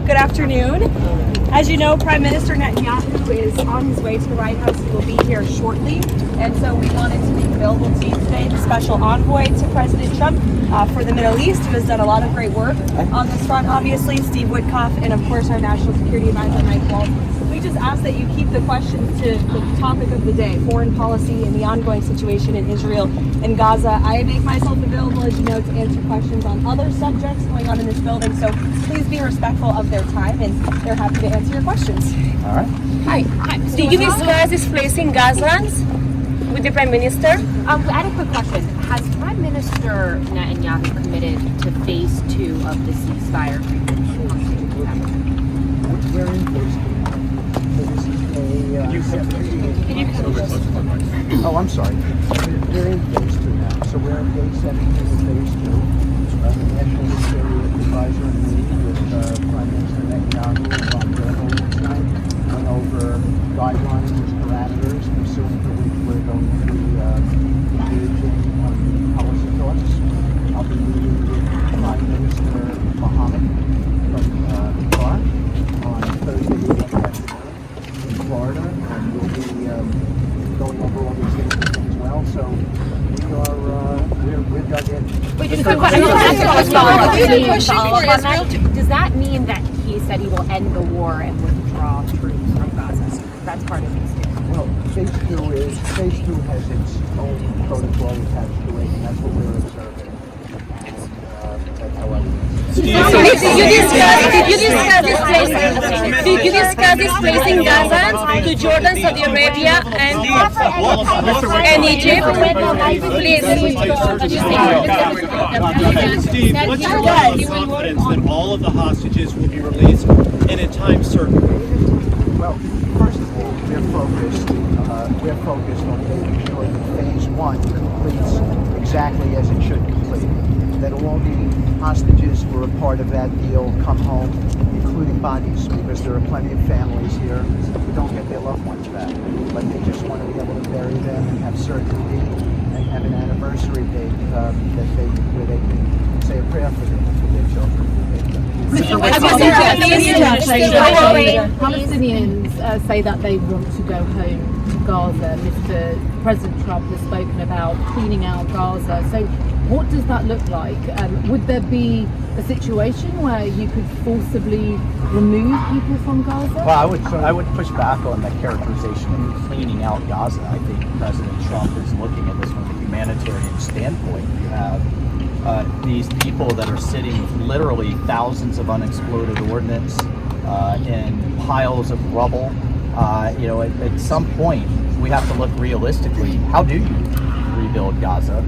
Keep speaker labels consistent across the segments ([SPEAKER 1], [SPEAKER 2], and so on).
[SPEAKER 1] Good afternoon. As you know, Prime Minister Netanyahu is on his way to the White House. He will be here shortly. And so we wanted to make available to you today the special envoy to President Trump for the Middle East, who has done a lot of great work on this front, obviously, Steve Witkoff, and of course our National Security Advisor, Mike Waltz. We just ask that you keep the questions to the topic of the day, foreign policy and the ongoing situation in Israel and Gaza. I make myself available, as you know, to answer questions on other subjects going on in this building, so please be respectful of their time, and they're happy to answer your questions.
[SPEAKER 2] All right.
[SPEAKER 1] Hi. Did you discuss displacing Gazans with the Prime Minister?
[SPEAKER 3] I had a quick question. Has Prime Minister Netanyahu committed to phase 2 of the ceasefire agreement?
[SPEAKER 4] We're in phase 2. Oh, I'm sorry. We're in phase 2 now. So we're in day 17 of phase 2. The National Security Advisor and me with Prime Minister Netanyahu on the tonight went over guidelines, parameters, pursuant to which we're going to be engaging on policy talks. I'll be meeting with Prime Minister Mohammed from Qatar on Thursday afternoon in Florida, and we'll be going over all these things as well. So we're dug in.
[SPEAKER 3] Wait, just does that mean that he said he will end the war and withdraw troops from Gaza? That's part of phase 2.
[SPEAKER 4] Well, phase 2 has its own protocol attached to it, and that's what we're observing. And that's how I
[SPEAKER 1] Did you discuss displacing Gazans to Jordan, Saudi Arabia, and Egypt?
[SPEAKER 5] Steve, what's your level of confidence that all of the hostages will be released in a time certain?
[SPEAKER 4] Well, first of all, we're focused on making sure that phase 1 completes exactly as it should complete. That all the hostages who are a part of that deal come home, including bodies, because there are plenty of families here who don't get their loved ones back, but they just want to be able to bury them and have certainty and have an anniversary date where they can say a prayer for their children.
[SPEAKER 6] Palestinians say that they want to go home to Gaza. President Trump has spoken about cleaning out Gaza. So what does that look like? Would there be a situation where you could forcibly remove people from Gaza?
[SPEAKER 2] Well, I would push back on the characterization of cleaning out Gaza. I think President Trump is looking at this from a humanitarian standpoint. You have these people that are sitting with literally thousands of unexploded ordnance in piles of rubble. At some point, we have to look realistically. How do you rebuild Gaza?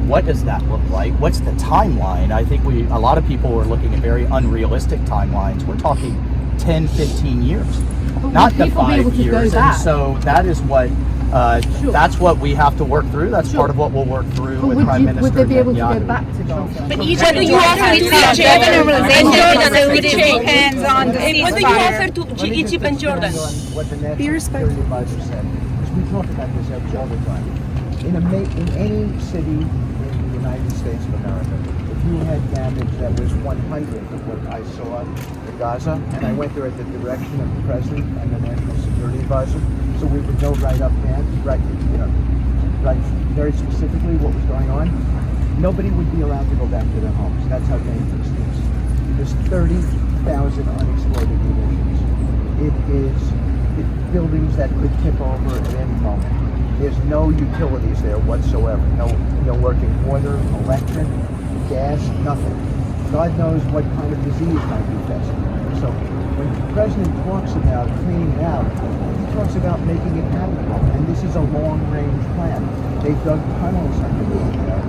[SPEAKER 2] What does that look like? What's the timeline? I think a lot of people are looking at very unrealistic timelines. We're talking 10, 15 years, not the 5 years. And so that is what that's what we have to work through. That's part of what we'll work through with Prime Minister Netanyahu.
[SPEAKER 6] Would they be able to go back to Gaza?
[SPEAKER 1] But Egypt, you offer to Egypt and Jordan, so we shake hands on the ceasefire. What do you offer to Egypt and Jordan?
[SPEAKER 4] What the National Security Advisor said, because we talk about this all the time. In any city in the United States of America, if you had damage that was 100 of what I saw in Gaza, and I went there at the direction of the President and the National Security Advisor, so we would know right very specifically what was going on, nobody would be allowed to go back to their homes. That's how dangerous it is. There's 30,000 unexploded munitions. It's buildings that could tip over at any moment. There's no utilities there whatsoever. No working water, electric, gas, nothing. God knows what kind of disease might be infested. So when the President talks about cleaning it out, he talks about making it habitable. And this is a long-range plan. They've dug tunnels underneath there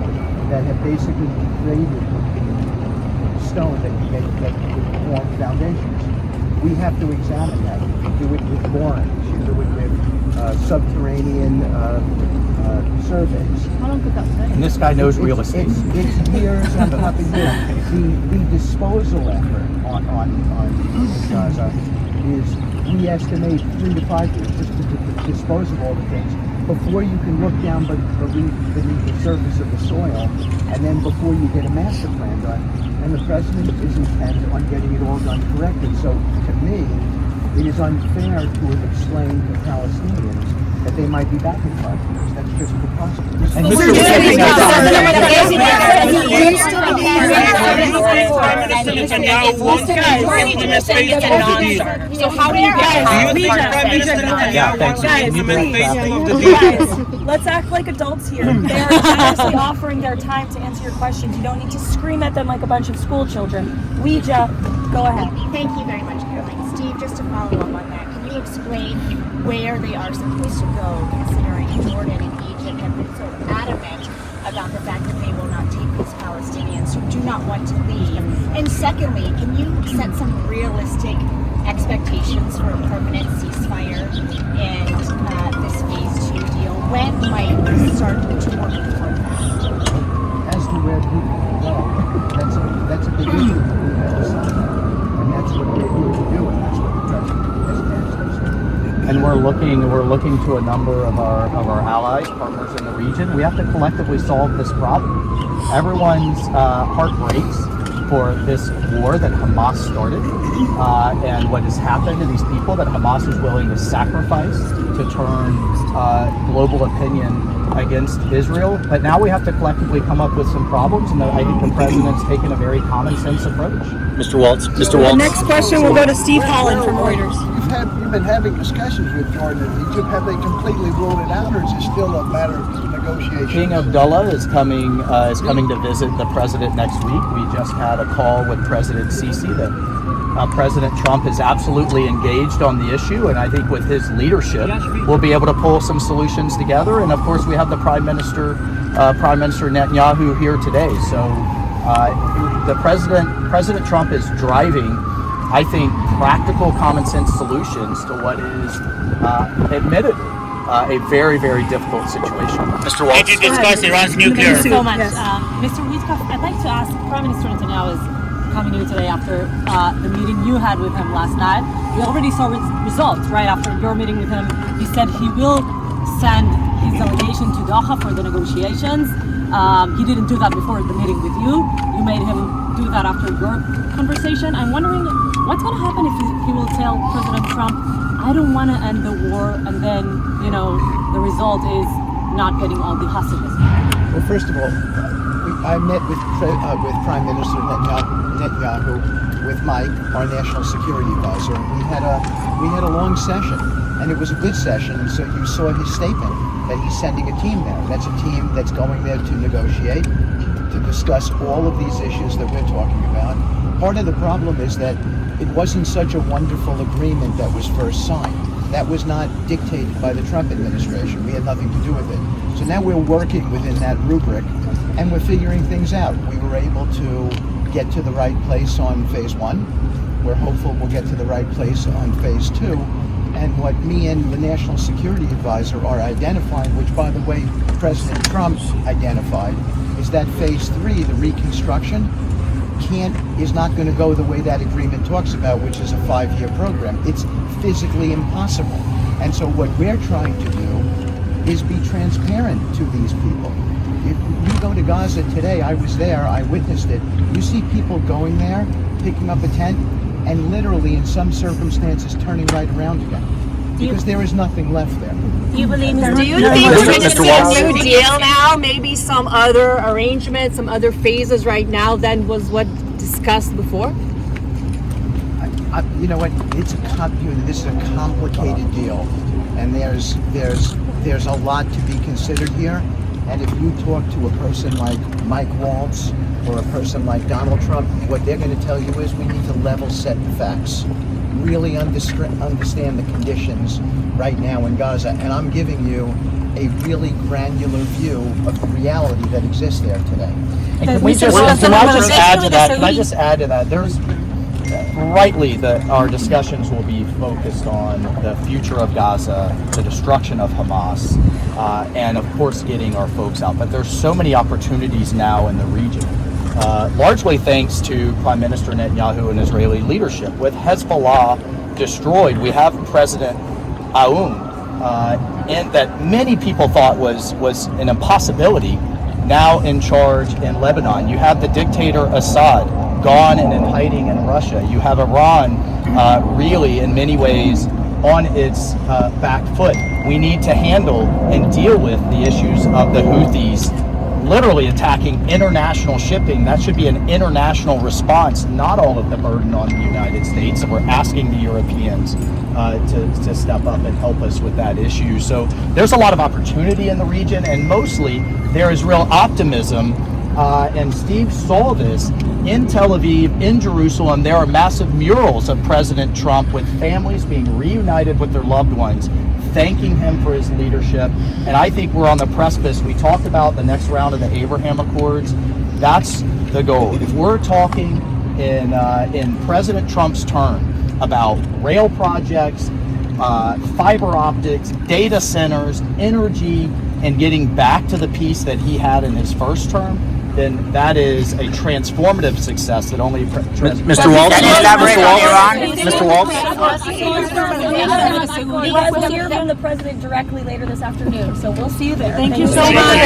[SPEAKER 4] that have basically degraded the stone that would form foundations. We have to examine that. You do it with borings. You do it with subterranean surveys.
[SPEAKER 6] How long could that take?
[SPEAKER 2] And this guy knows real estate.
[SPEAKER 4] It's years on top of years. The disposal effort on Gaza is, we estimate 3 to 5 years just to dispose of all the things before you can look down beneath the surface of the soil, and then before you get a master plan done. and the president is intent on getting it all done correctly. So to me, it is unfair to explain to Palestinians that they might be back in 5 years. That's just preposterous.
[SPEAKER 2] And
[SPEAKER 1] So how do you
[SPEAKER 2] yeah, thanks.
[SPEAKER 1] Guys, let's act like adults here. They're generously offering their time to answer your questions. You don't need to scream at them like a bunch of school children. Ouija, go ahead.
[SPEAKER 7] Thank you very much, Caroline. Steve, just to follow up on that, can you explain where they are supposed to go, considering Jordan and Egypt have been so adamant about the fact that they will not take these Palestinians who do not want to leave? And secondly, can you set some realistic expectations for a permanent ceasefire and this phase 2 deal? When might we start to work toward that?
[SPEAKER 4] As to where people go, that's a big issue that we have to solve. And that's what we're here to do, and that's what the president has asked us to do.
[SPEAKER 2] And we're looking to a number of our allies, partners in the region. We have to collectively solve this problem. Everyone's heart breaks for this war that Hamas started, and what has happened to these people that Hamas is willing to sacrifice to turn global opinion against Israel. But now we have to collectively come up with some problems, and I think the president's taken a very common sense approach.
[SPEAKER 8] Mr. Waltz.
[SPEAKER 1] The next question will go to Steve Holland from Reuters.
[SPEAKER 9] You've been having discussions with Jordan and Egypt. Have they completely ruled it out, or is it still a matter of negotiation?
[SPEAKER 2] King Abdullah is coming to visit the president next week. We just had a call with President Sisi that President Trump is absolutely engaged on the issue, and I think with his leadership, we'll be able to pull some solutions together. And of course, we have the Prime Minister Netanyahu here today. So the President Trump is driving, I think, practical, common sense solutions to what is admittedly a very, very difficult situation.
[SPEAKER 8] Mr. Waltz.
[SPEAKER 10] Did you discuss Iran's nuclear?
[SPEAKER 6] Thank you so much. Mr. Witkoff, I'd like to ask, Prime Minister Netanyahu is coming here today after the meeting you had with him last night. We already saw results right after your meeting with him. He said he will send his delegation to Doha for the negotiations. He didn't do that before the meeting with you. You made him do that after your conversation. I'm wondering what's going to happen if he will tell President Trump, I don't want to end the war, and then, the result is not getting all the hostages.
[SPEAKER 4] Well, first of all, I met with Prime Minister Netanyahu with Mike, our national security advisor. We had a long session, and it was a good session. And so you saw his statement that he's sending a team there. That's a team that's going there to negotiate, to discuss all of these issues that we're talking about. Part of the problem is that it wasn't such a wonderful agreement that was first signed. That was not dictated by the Trump administration. We had nothing to do with it. So now we're working within that rubric, and we're figuring things out. We were able to get to the right place on phase 1. We're hopeful we'll get to the right place on phase 2. And what me and the National Security Advisor are identifying, which by the way President Trump identified, is that phase 3, the reconstruction, is not going to go the way that agreement talks about, which is a 5-year program. It's physically impossible. And so what we're trying to do is be transparent to these people. If you go to Gaza today, I was there, I witnessed it. You see people going there, picking up a tent, and literally in some circumstances turning right around again. Because there is nothing left there.
[SPEAKER 3] Do you think we're
[SPEAKER 8] Mr.
[SPEAKER 3] going to see a
[SPEAKER 8] Waltz.
[SPEAKER 3] new deal now? Maybe some other arrangements, some other phases right now than was what discussed before?
[SPEAKER 4] You know what? This is a complicated deal, and there's a lot to be considered here. And if you talk to a person like Mike Waltz or a person like Donald Trump, what they're going to tell you is we need to level set the facts, really understand the conditions right now in Gaza. And I'm giving you a really granular view of the reality that exists there today.
[SPEAKER 2] And can I just add to that? There's rightly our discussions will be focused on the future of Gaza, the destruction of Hamas, and of course getting our folks out. But there's so many opportunities now in the region, largely thanks to Prime Minister Netanyahu and Israeli leadership. With Hezbollah destroyed, we have President Aoun, and that many people thought was an impossibility, now in charge in Lebanon. You have the dictator Assad gone and in hiding in Russia. You have Iran really, in many ways, on its back foot. We need to handle and deal with the issues of the Houthis literally attacking international shipping. That should be an international response, not all of the burden on the United States. And we're asking the Europeans to step up and help us with that issue. So there's a lot of opportunity in the region, and mostly there is real optimism. And Steve saw this in Tel Aviv, in Jerusalem. There are massive murals of President Trump with families being reunited with their loved ones, thanking him for his leadership. And I think we're on the precipice. We talked about the next round of the Abraham Accords. That's the goal. If we're talking in President Trump's term about rail projects, fiber optics, data centers, energy, and getting back to the peace that he had in his first term, then that is a transformative success that only
[SPEAKER 8] Mr. Waltz, can you elaborate on Iran? Mr. Waltz?
[SPEAKER 1] We'll hear from the president directly later this afternoon, so we'll see you there.
[SPEAKER 6] Thank you so much.